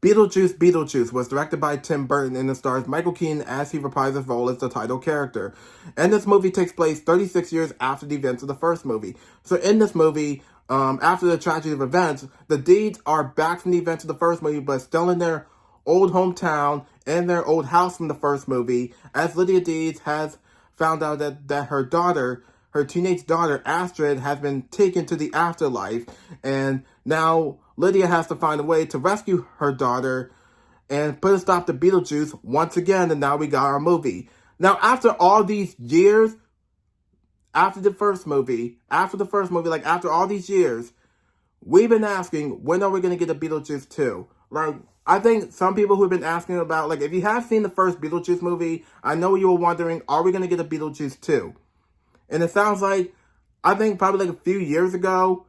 Beetlejuice was directed by Tim Burton and it stars Michael Keaton as he reprises his role as the title character. And this movie takes place 36 years after the events of the first movie. So in this movie, after the tragedy of events, the Deeds are back from the events of the first movie, but still in their old hometown and their old house from the first movie, as Lydia Deeds has found out that her daughter, her teenage daughter, Astrid, has been taken to the afterlife, and now Lydia has to find a way to rescue her daughter and put a stop to Beetlejuice once again, and now we got our movie. Now, after all these years, after the first movie, like after all these years, we've been asking, when are we going to get a Beetlejuice 2? Like, I think some people who've been asking about, like, if you have seen the first Beetlejuice movie, I know you were wondering, are we going to get a Beetlejuice 2? And it sounds like, I think probably like a few years ago,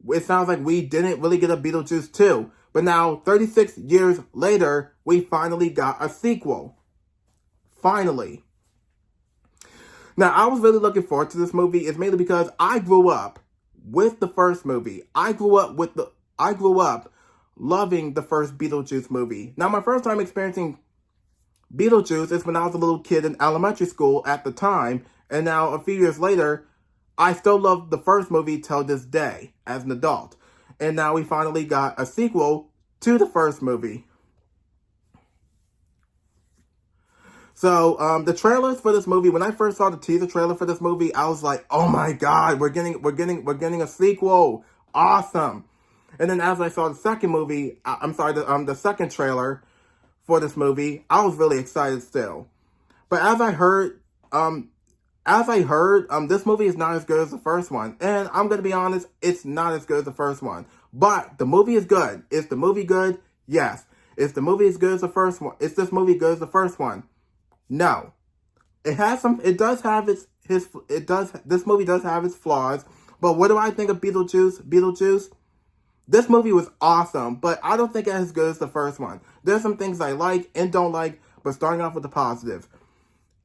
it sounds like we didn't really get a Beetlejuice 2. But now, 36 years later, we finally got a sequel. Finally. Now, I was really looking forward to this movie. It's mainly because I grew up with the first movie. I grew up loving the first Beetlejuice movie. Now, my first time experiencing Beetlejuice is when I was a little kid in elementary school at the time. And now, a few years later, I still love the first movie till this day as an adult. And now we finally got a sequel to the first movie. So, the trailers for this movie, when I first saw the teaser trailer for this movie, I was like, oh my god, we're getting a sequel. Awesome. And then as I saw the second movie, the second trailer for this movie, I was really excited still. But as I heard, this movie is not as good as the first one. And I'm going to be honest, it's not as good as the first one. But the movie is good. Is the movie good? Yes. Is the movie as good as the first one? Is this movie good as the first one? No. This movie does have its flaws. But what do I think of Beetlejuice? This movie was awesome, but I don't think it's as good as the first one. There's some things I like and don't like, but starting off with the positive.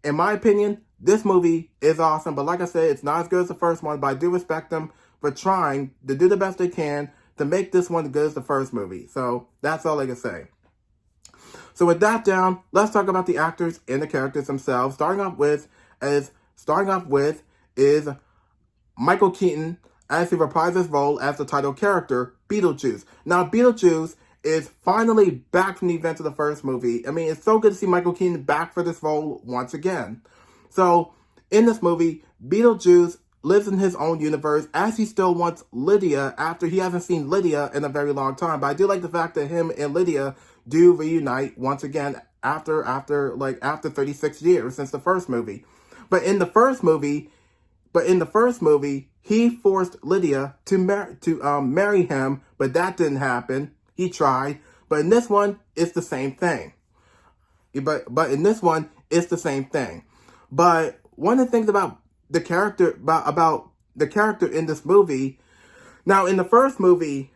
In my opinion, this movie is awesome, but like I said, it's not as good as the first one, but I do respect them for trying to do the best they can to make this one as good as the first movie. So, that's all I can say. So with that down, let's talk about the actors and the characters themselves. Starting off with is Michael Keaton as he reprises his role as the title character, Beetlejuice. Now, Beetlejuice is finally back from the events of the first movie. I mean, it's so good to see Michael Keaton back for this role once again. So, in this movie, Beetlejuice lives in his own universe as he still wants Lydia after he hasn't seen Lydia in a very long time. But I do like the fact that him and Lydia do reunite once again after 36 years since the first movie. But in the first movie, he forced Lydia to marry him, but that didn't happen. He tried, but in this one, it's the same thing. But in this one, it's the same thing. But one of the things about the character in this movie, now in the first movie,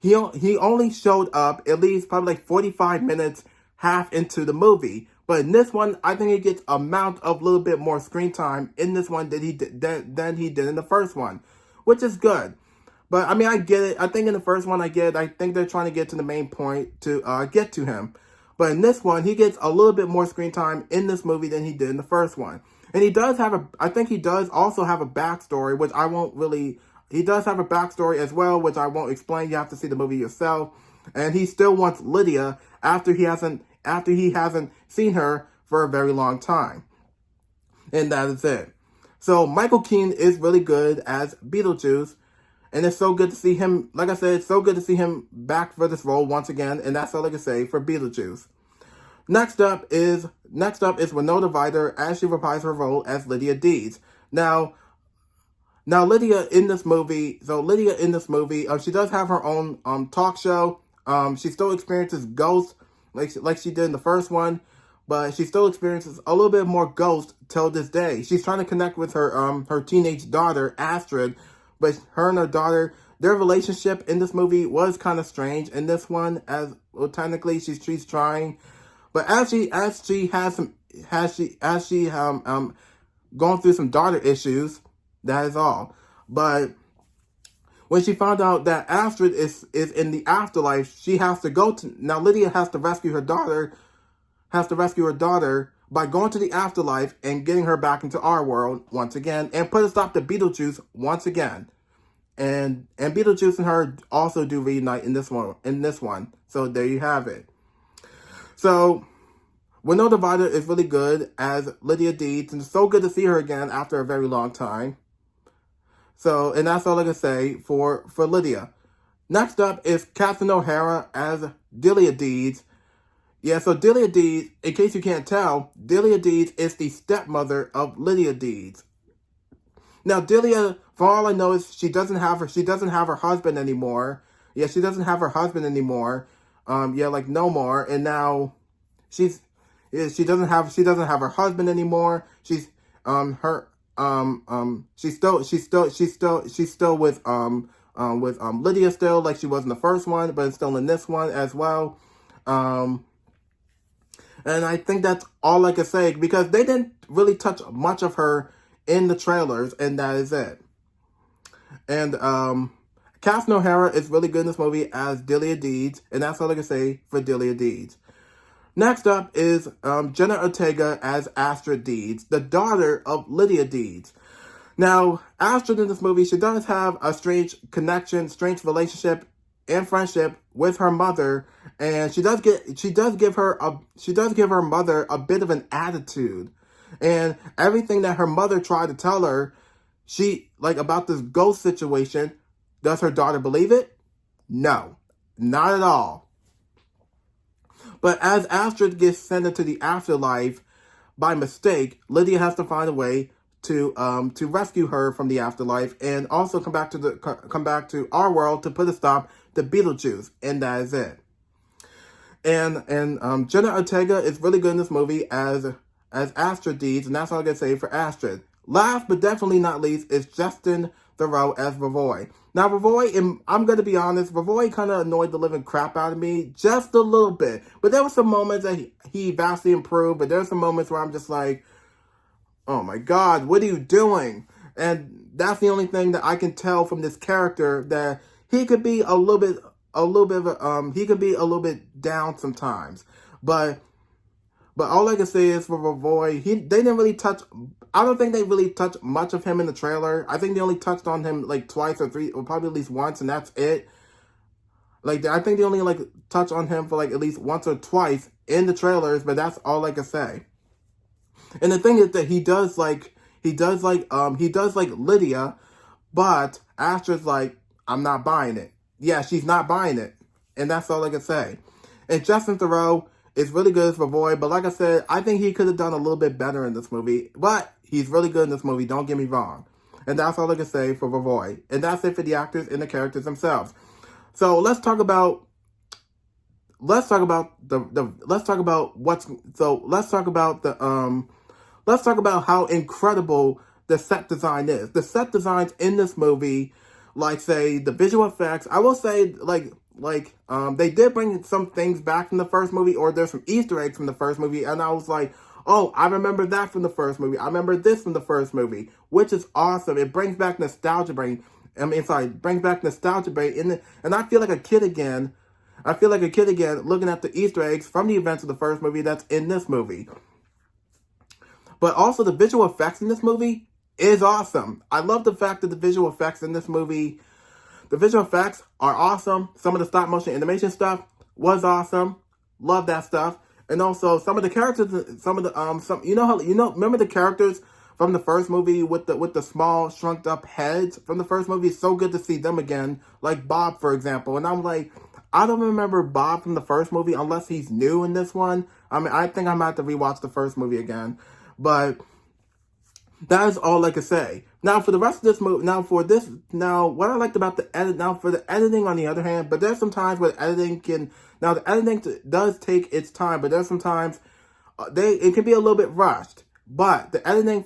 he only showed up at least probably like 45 minutes half into the movie. But in this one, I think he gets a little bit more screen time in this one than he did in the first one, which is good. But I mean, I get it. I think in the first one, I think they're trying to get to the main point to get to him. But in this one, he gets a little bit more screen time in this movie than he did in the first one. And he does also have a backstory, which I won't really. He does have a backstory as well, which I won't explain. You have to see the movie yourself. And he still wants Lydia after he hasn't seen her for a very long time. And that is it. So Michael Keaton is really good as Beetlejuice. And it's so good to see him, like I said, it's so good to see him back for this role once again. And that's all I can say for Beetlejuice. Next up is Winona Ryder as she reprises her role as Lydia Deeds. Now Lydia in this movie, she does have her own talk show. She still experiences ghosts like she did in the first one, but she still experiences a little bit more ghosts till this day. She's trying to connect with her teenage daughter, Astrid, but her and her daughter, their relationship in this movie was kind of strange. In this one, technically she's trying, but as she has gone through some daughter issues, that is all. But when she found out that Astrid is in the afterlife, she has to go to, now Lydia has to rescue her daughter, by going to the afterlife and getting her back into our world once again, and put a stop to Beetlejuice once again. And Beetlejuice and her also do reunite in this one. So there you have it. So Winona Ryder is really good as Lydia Deeds, and it's so good to see her again after a very long time. So, and that's all I can say for Lydia. Next up is Catherine O'Hara as Delia Deeds. Yeah, so Delia Deeds, in case you can't tell, Delia Deeds is the stepmother of Lydia Deeds. Now, Delia, for all I know, is she doesn't have her husband anymore. Yeah, she doesn't have her husband anymore. Like no more. And now she doesn't have her husband anymore. She's she's still with Lydia still, like she was in the first one, but it's still in this one as well. And I think that's all I can say, because they didn't really touch much of her in the trailers, and that is it. And Catherine O'Hara is really good in this movie as Delia Deeds, and that's all I can say for Delia Deeds. Next up is Jenna Ortega as Astrid Deeds, the daughter of Lydia Deeds. Now, Astrid in this movie, she does have a strange connection, strange relationship and friendship with her mother, and she does give her mother a bit of an attitude. And everything that her mother tried to tell her, about this ghost situation, does her daughter believe it? No, not at all. But as Astrid gets sent into the afterlife by mistake, Lydia has to find a way to rescue her from the afterlife, and also come back to our world to put a stop to Beetlejuice, and that is it. And Jenna Ortega is really good in this movie as Astrid Deeds, and that's all I can say for Astrid. Last but definitely not least is Justin Theroux as Ravoy. Now, Ravoy, I'm going to be honest, Ravoy kind of annoyed the living crap out of me just a little bit. But there were some moments that he vastly improved, but there were some moments where I'm just like, oh my God, what are you doing? And that's the only thing that I can tell from this character, that he could be a little bit down sometimes. But all I can say is for Ravoy, they didn't really touch. I don't think they really touched much of him in the trailer. I think they only touched on him like twice or three, or probably at least once, and that's it. I think they only touch on him for at least once or twice in the trailers, but that's all I can say. And the thing is that he does like Lydia, but Astrid's like, I'm not buying it. Yeah, she's not buying it, and that's all I can say. And Justin Theroux is really good as Ravoy, but like I said, I think he could have done a little bit better in this movie. But he's really good in this movie, don't get me wrong. And that's all I can say for Ravoy. And that's it for the actors and the characters themselves. So let's talk about how incredible the set design is. The set designs in this movie, say the visual effects, I will say they did bring some things back from the first movie, or there's some Easter eggs from the first movie, and I was like, oh, I remember that from the first movie. I remember this from the first movie, which is awesome. It brings back nostalgia brain. Brings back nostalgia brain, and I feel like a kid again. I feel like a kid again looking at the Easter eggs from the events of the first movie that's in this movie. But also the visual effects in this movie is awesome. I love the fact that the visual effects in this movie, the visual effects are awesome. Some of the stop motion animation stuff was awesome. Love that stuff. And also some of the characters, remember the characters from the first movie with the small shrunk up heads from the first movie? It's so good to see them again, like Bob, for example. And I'm like, I don't remember Bob from the first movie unless he's new in this one. I think I might have to rewatch the first movie again. But that is all I can say. Now for the rest of this movie, what I liked about the edit, now for the editing on the other hand, but there's some times where the editing does take its time, but there's some times it can be a little bit rushed. But the editing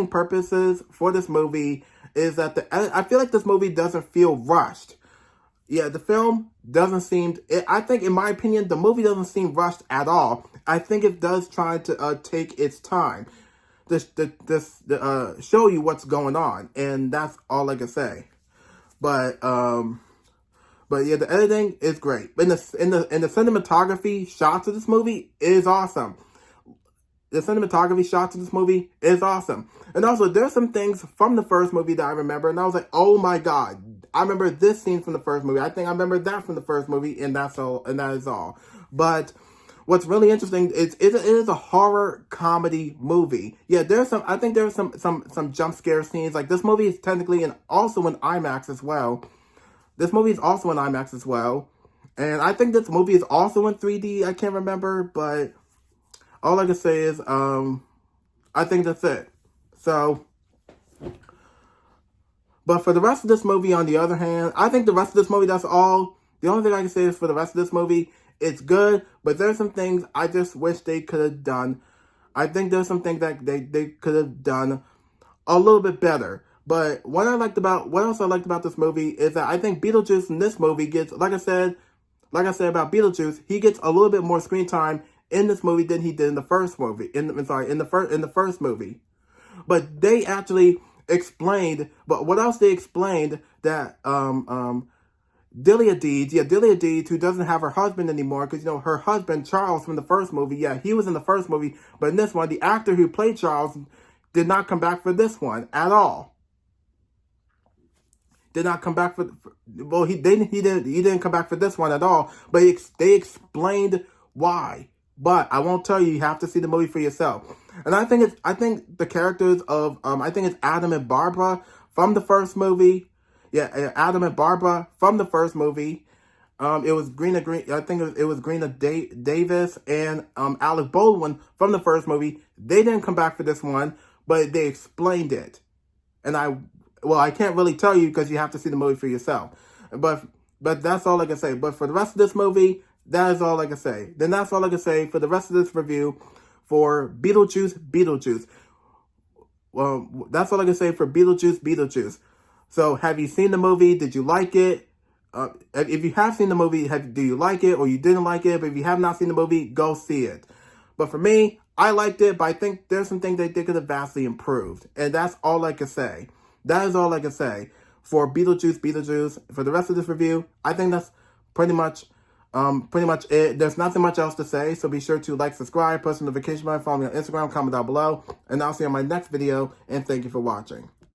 purposes for this movie is that I feel like this movie doesn't feel rushed. Yeah, the film doesn't seem, I think in my opinion, the movie doesn't seem rushed at all. I think it does try to take its time to show you what's going on, and that's all I can say. But yeah, the editing is great. In the cinematography shots of this movie is awesome. The cinematography shots of this movie is awesome. And also, there's some things from the first movie that I remember, and I was like, oh my god, I remember this scene from the first movie. I think I remember that from the first movie, and that's all. And that is all. But what's really interesting is it is a horror comedy movie. Yeah, I think there's some jump scare scenes. Like, this movie is technically also in IMAX as well. This movie is also in IMAX as well. And I think this movie is also in 3D. I can't remember, but all I can say is, I think that's it. So, but for the rest of this movie, on the other hand, I think the rest of this movie, that's all. The only thing I can say is for the rest of this movie, it's good, but there's some things I just wish they could have done. I think there's some things that they could have done a little bit better. But what else I liked about this movie is that I think Beetlejuice in this movie gets, like I said about Beetlejuice, he gets a little bit more screen time in this movie than he did in the first movie. In the first movie. But they actually explained. But what else they explained that Delia Deeds, who doesn't have her husband anymore, because her husband Charles from the first movie, he was in the first movie, but in this one, the actor who played Charles did not come back for this one at all. Did not come back for well, he didn't come back for this one at all. But they explained why. But I won't tell you. You have to see the movie for yourself. And I think the characters of I think it's Adam and Barbara from the first movie. Yeah, Adam and Barbara from the first movie. It was I think it was Greena Davis and Alec Baldwin from the first movie. They didn't come back for this one, but they explained it. And I can't really tell you because you have to see the movie for yourself. But that's all I can say. But for the rest of this movie, that is all I can say. Then that's all I can say for the rest of this review for Beetlejuice. Well, that's all I can say for Beetlejuice. So, have you seen the movie? Did you like it? If you have seen the movie, do you like it or you didn't like it? But if you have not seen the movie, go see it. But for me, I liked it, but I think there's some things they could have vastly improved. And that's all I can say. That is all I can say for Beetlejuice. For the rest of this review, I think that's pretty much it. There's nothing much else to say, so be sure to like, subscribe, post notification bell, follow me on Instagram, comment down below, and I'll see you on my next video, and thank you for watching.